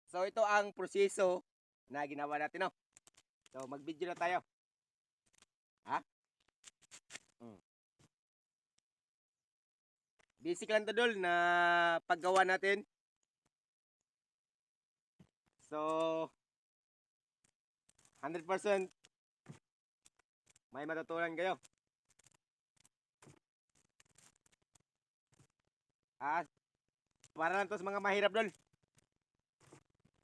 So ito ang proseso na ginawa natin, no? So mag-video na tayo. Ha? Mm. Basic lang to dol na paggawa natin. So 100% may matutunan kayo. Ah, para lang to sa mga mahirap dol.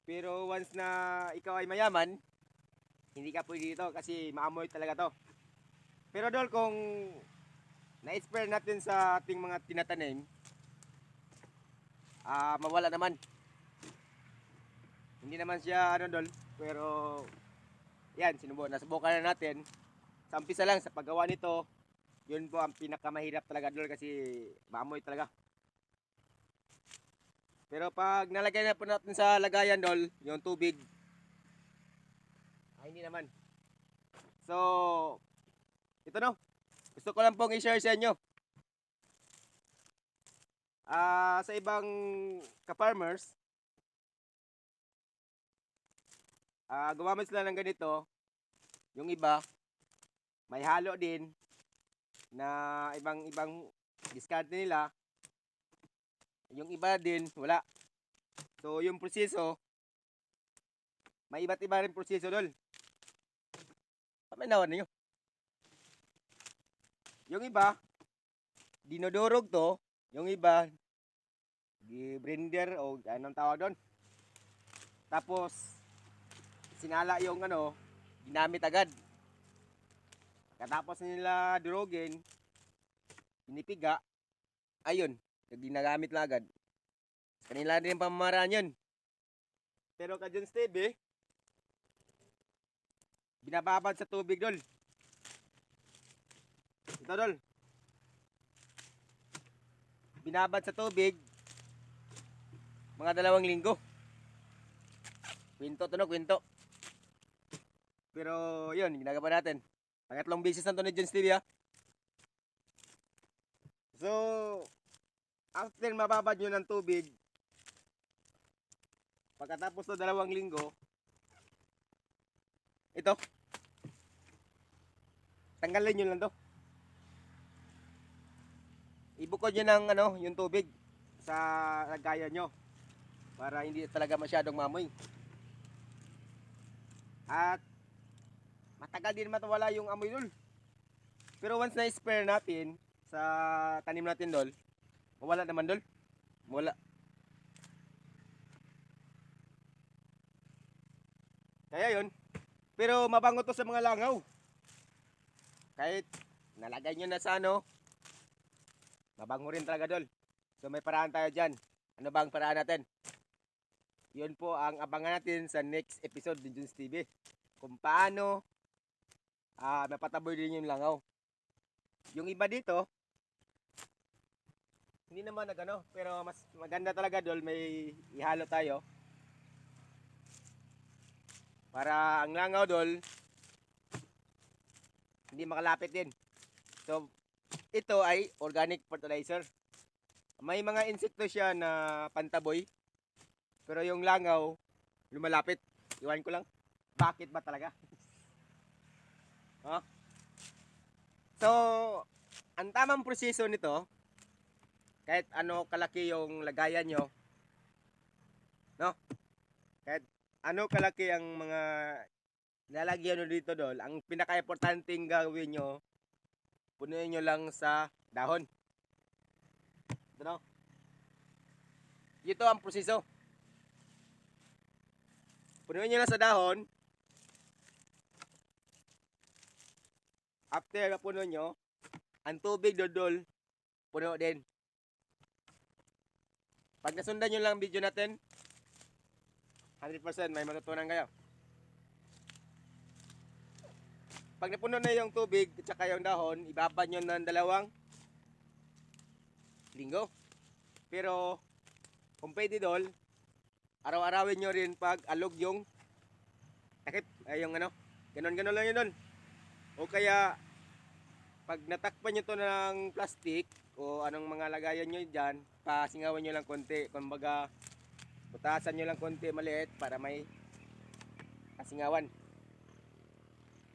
Pero once na ikaw ay mayaman, hindi ka pwede dito kasi maamoy talaga to. Pero dol, kung na-spare natin sa ating mga tinatanim, mawala naman. Hindi naman siya ano dol, pero yan, nasubukan na natin. Sa umpisa lang sa paggawa nito, yun po ang pinakamahirap talaga dol kasi maamoy talaga. Pero pag nalagay na po natin sa lagayan dol, yung tubig, ay hindi naman. So, ito no, gusto ko lang pong i-share sa inyo. Sa ibang ka-farmers, gumamit sila ng ganito. Yung iba, may halo din na ibang discard nila. Yung iba din, wala. So, yung proseso, may iba't iba rin proseso dol. Paminawan ninyo. Yung iba, dinodurog to. Yung iba, blender o anong tawag doon. Tapos, sinala yung ano, ginamit agad. Katapos nila durogin, pinipiga, ayun, ginagamit na agad. Kanila din pamamaraan yun. Pero ka dyan, Steve, binababad sa tubig, dol. Ito, dol. Binabad sa tubig, mga 2 linggo. Kwento to, no, kwento. Pero, yun, ginagawa natin. Pangatlong beses na to ni John Steve, ha. So, after mababad nyo ng tubig, pagkatapos ng 2 linggo, ito, tanggalin nyo lang to. Ibukod nyo ng ano, yung tubig sa lagayan nyo para hindi talaga masyadong mamoy. At matagal din matawala yung amoy dol. Pero once na spare natin sa tanim natin dol, mawala naman dol. Wala. Kaya yun. Pero mabango to sa mga langaw. Kahit nalagay nyo na sa ano, mabango rin talaga dol. So may paraan tayo dyan. Ano ba ang paraan natin? Yun po ang abangan natin sa next episode ni Junes TV. Kung paano napataboy din yung langaw. Yung iba dito, hindi naman nagano, pero mas maganda talaga dol, may ihalo tayo. Para ang langaw dol, hindi makalapit din. So, ito ay organic fertilizer. May mga insekto siya na pantaboy. Pero yung langaw, lumalapit. Iwan ko lang. Bakit ba talaga? Huh? So, ang tamang proseso nito, kahit ano kalaki yung lagayan nyo, no? Kahit ano kalaki ang mga lalagyan nyo dito dol, ang pinaka-importanting gawin nyo, punuin nyo lang sa dahon. Ito, no? Ito ang proseso. Punuin nyo lang sa dahon. After na puno nyo, ang tubig dodol, puno din. Pag nasundan nyo lang ang video natin, 100% may matutunan kayo. Pag napuno na yung tubig at saka yung dahon, ibabad nyo ng 2 linggo. Pero, kung pwede dol, araw-arawin nyo rin pag alog yung takip, ay yung ano, ganon-ganon lang yun dol. O kaya, pag natakpan nyo to ng plastic, o anong mga lagayan nyo dyan, pasingawan nyo lang konti. Kumbaga, Butasan nyo lang konti maliit para may kasingawan.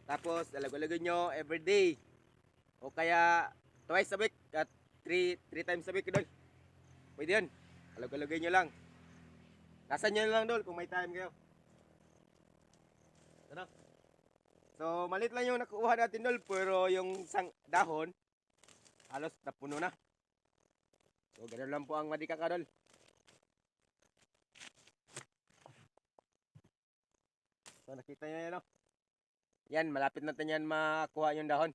Tapos, alag-alagin nyo everyday. O kaya, twice a week at three times a week, idol. Pwede yun. Alag-alagin nyo lang. Tasan nyo lang, dol, kung may time kayo. Ano? So, malit lang yung nakuha natin, dol, pero yung dahon, halos napuno na. So, ganun lang po ang madika ka, dol. So, nakita nyo yan, no? Yan, malapit natin yan makuha yung dahon.